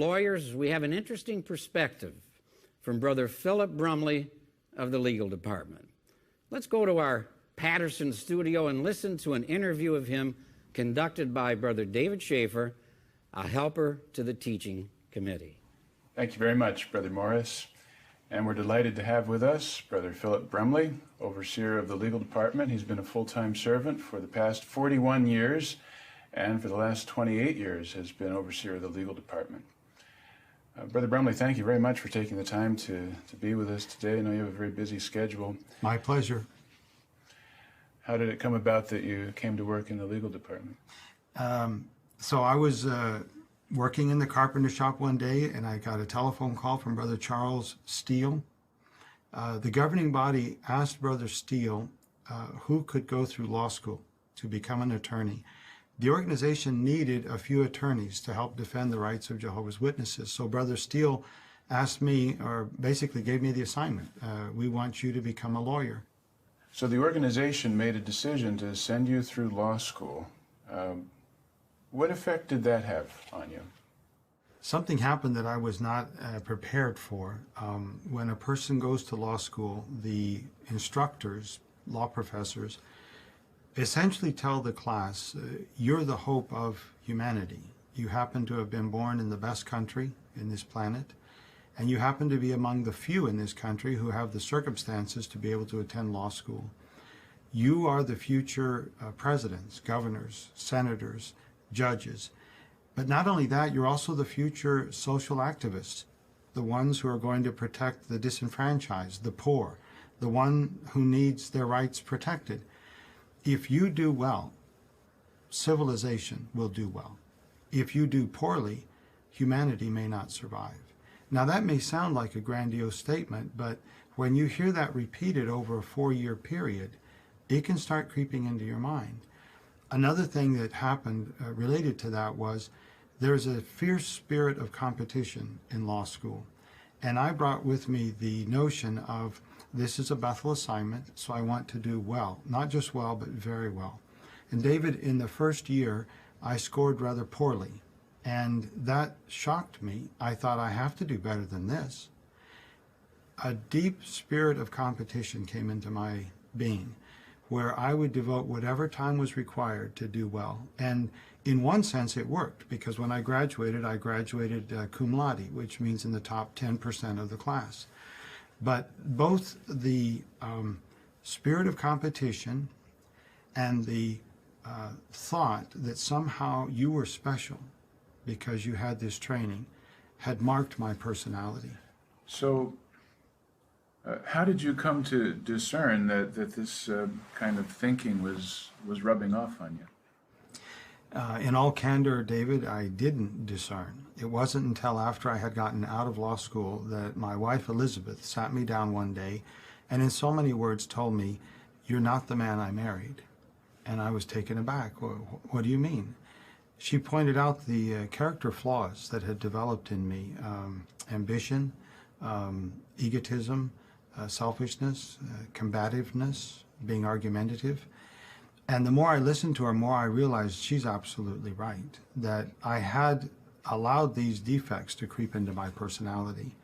Lawyers, we have an interesting perspective from Brother Philip Brumley of the legal department. Let's go to our Patterson studio and listen to an interview of him conducted by Brother David Schaefer, a helper to the teaching committee. Thank you very much, Brother Morris. And we're delighted to have with us Brother Philip Brumley, overseer of the legal department. He's been a full-time servant for the past 41 years, and for the last 28 years has been overseer of the legal department. Brother Brumley, thank you very much for taking the time to be with us today. I know you have a very busy schedule. My pleasure. How did it come about that you came to work in the legal department? So I was working in the carpenter shop one day, and I got a telephone call from Brother Charles Steele. The governing body asked Brother Steele who could go through law school to become an attorney. The organization needed a few attorneys to help defend the rights of Jehovah's Witnesses. So Brother Steele asked me, or basically gave me the assignment, we want you to become a lawyer. So the organization made a decision to send you through law school. What effect did that have on you? Something happened that I was not prepared for. When a person goes to law school, the instructors, law professors, essentially tell the class, you're the hope of humanity. You happen to have been born in the best country in this planet, and you happen to be among the few in this country who have the circumstances to be able to attend law school. You are the future presidents, governors, senators, judges. But not only that, you're also the future social activists, the ones who are going to protect the disenfranchised, the poor, the one who needs their rights protected. If you do well, civilization will do well. If you do poorly, humanity may not survive. Now that may sound like a grandiose statement, but when you hear that repeated over a 4-year period, it can start creeping into your mind. Another thing that happened related to that was there's a fierce spirit of competition in law school. And I brought with me the notion of this is a Bethel assignment, so I want to do well. Not just well, but very well. And David, in the first year, I scored rather poorly. And that shocked me. I thought I have to do better than this. A deep spirit of competition came into my being, where I would devote whatever time was required to do well. And in one sense, it worked, because when I graduated cum laude, which means in the top 10% of the class. But both the spirit of competition and the thought that somehow you were special because you had this training had marked my personality. So how did you come to discern that this kind of thinking was rubbing off on you? In all candor, David, I didn't discern. It wasn't until after I had gotten out of law school that my wife Elizabeth sat me down one day and in so many words told me, "You're not the man I married." And I was taken aback. Well, what do you mean? She pointed out the character flaws that had developed in me, ambition, egotism, selfishness, combativeness, being argumentative. And the more I listened to her, more I realized she's absolutely right, that I had allowed these defects to creep into my personality.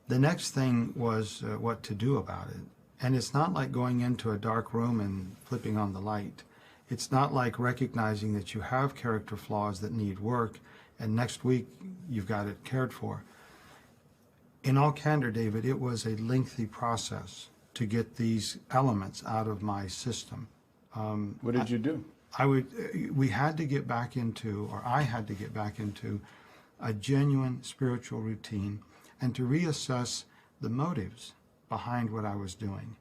The next thing was what to do about it. And it's not like going into a dark room and flipping on the light. It's not like recognizing that you have character flaws that need work, and next week you've got it cared for. In all candor, David, it was a lengthy process to get these elements out of my system. What did you do? I had to get back into a genuine spiritual routine and to reassess the motives behind what I was doing.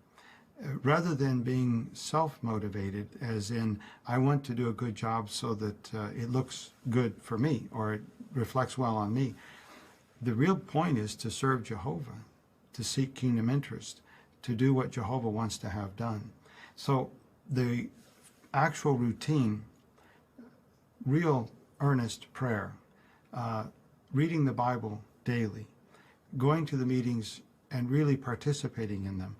Rather than being self-motivated, as in, I want to do a good job so that it looks good for me or it reflects well on me. The real point is to serve Jehovah, to seek kingdom interest, to do what Jehovah wants to have done. So the actual routine, real earnest prayer, reading the Bible daily, going to the meetings and really participating in them,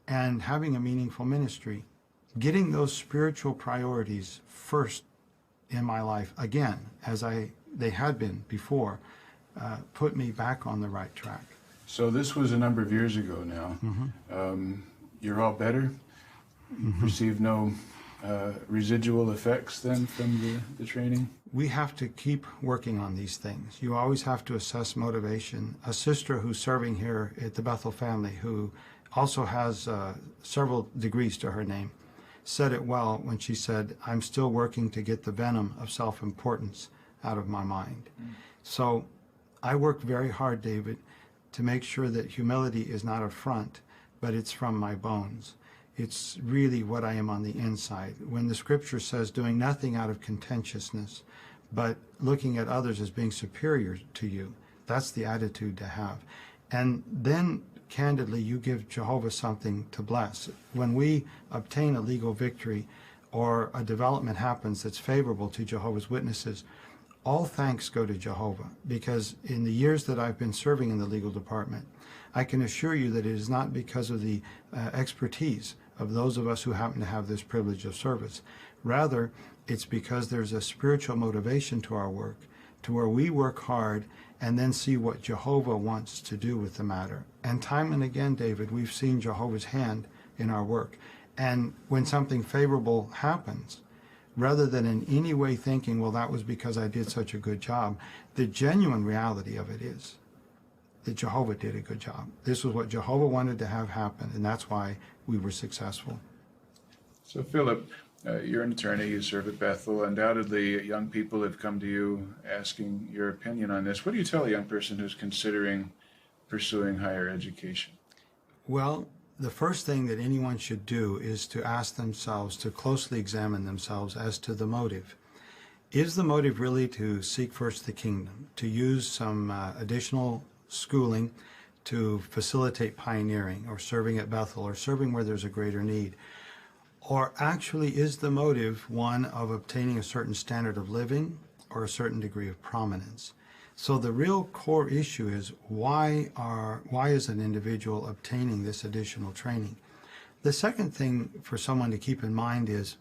and having a meaningful ministry, getting those spiritual priorities first in my life, again, as they had been before, put me back on the right track. So this was a number of years ago now. You're all better? Received no residual effects then from the training? We have to keep working on these things. You always have to assess motivation. A sister who's serving here at the Bethel family, who also has several degrees to her name, said it well when she said, "I'm still working to get the venom of self-importance out of my mind." So I work very hard, David, to make sure that humility is not a front, but it's from my bones. It's really what I am on the inside. When the scripture says doing nothing out of contentiousness, but looking at others as being superior to you, that's the attitude to have. And then, candidly, you give Jehovah something to bless. When we obtain a legal victory or a development happens that's favorable to Jehovah's Witnesses, all thanks go to Jehovah, because in the years that I've been serving in the legal department, I can assure you that it is not because of the expertise of those of us who happen to have this privilege of service. Rather, it's because there's a spiritual motivation to our work, to where we work hard and then see what Jehovah wants to do with the matter. And time and again, David, we've seen Jehovah's hand in our work. And when something favorable happens, rather than in any way thinking, well, that was because I did such a good job, the genuine reality of it is that Jehovah did a good job. This was what Jehovah wanted to have happen, and that's why we were successful. So, Philip, you're an attorney, you serve at Bethel. Undoubtedly, young people have come to you asking your opinion on this. What do you tell a young person who's considering pursuing higher education? Well, the first thing that anyone should do is to ask themselves, to closely examine themselves as to the motive. Is the motive really to seek first the kingdom, to use some additional schooling to facilitate pioneering or serving at Bethel or serving where there's a greater need? Or actually is the motive one of obtaining a certain standard of living or a certain degree of prominence? So the real core issue is why is an individual obtaining this additional training? The second thing for someone to keep in mind is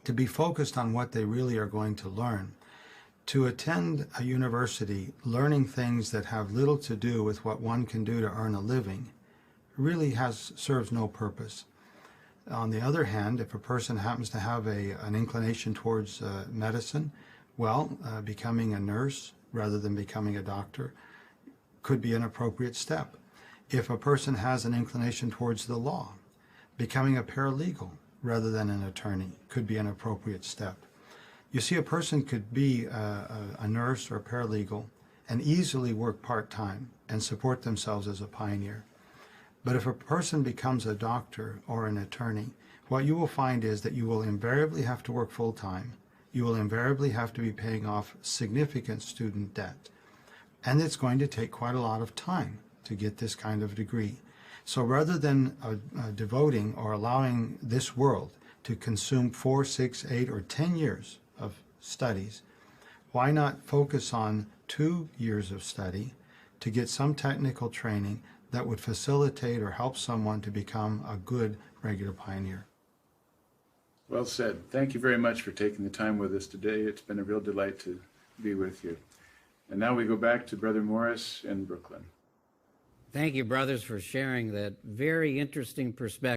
to be focused on what they really are going to learn. To attend a university learning things that have little to do with what one can do to earn a living really serves no purpose. On the other hand, if a person happens to have an inclination towards medicine, becoming a nurse rather than becoming a doctor could be an appropriate step. If a person has an inclination towards the law, becoming a paralegal rather than an attorney could be an appropriate step. You see, a person could be a nurse or a paralegal and easily work part-time and support themselves as a pioneer. But if a person becomes a doctor or an attorney, what you will find is that you will invariably have to work full-time. You will invariably have to be paying off significant student debt. And it's going to take quite a lot of time to get this kind of degree. So rather than devoting or allowing this world to consume 4, 6, 8, or 10 years of studies, why not focus on 2 years of study to get some technical training that would facilitate or help someone to become a good regular pioneer? Well said. Thank you very much for taking the time with us today. It's been a real delight to be with you. And now we go back to Brother Morris in Brooklyn. Thank you, brothers, for sharing that very interesting perspective.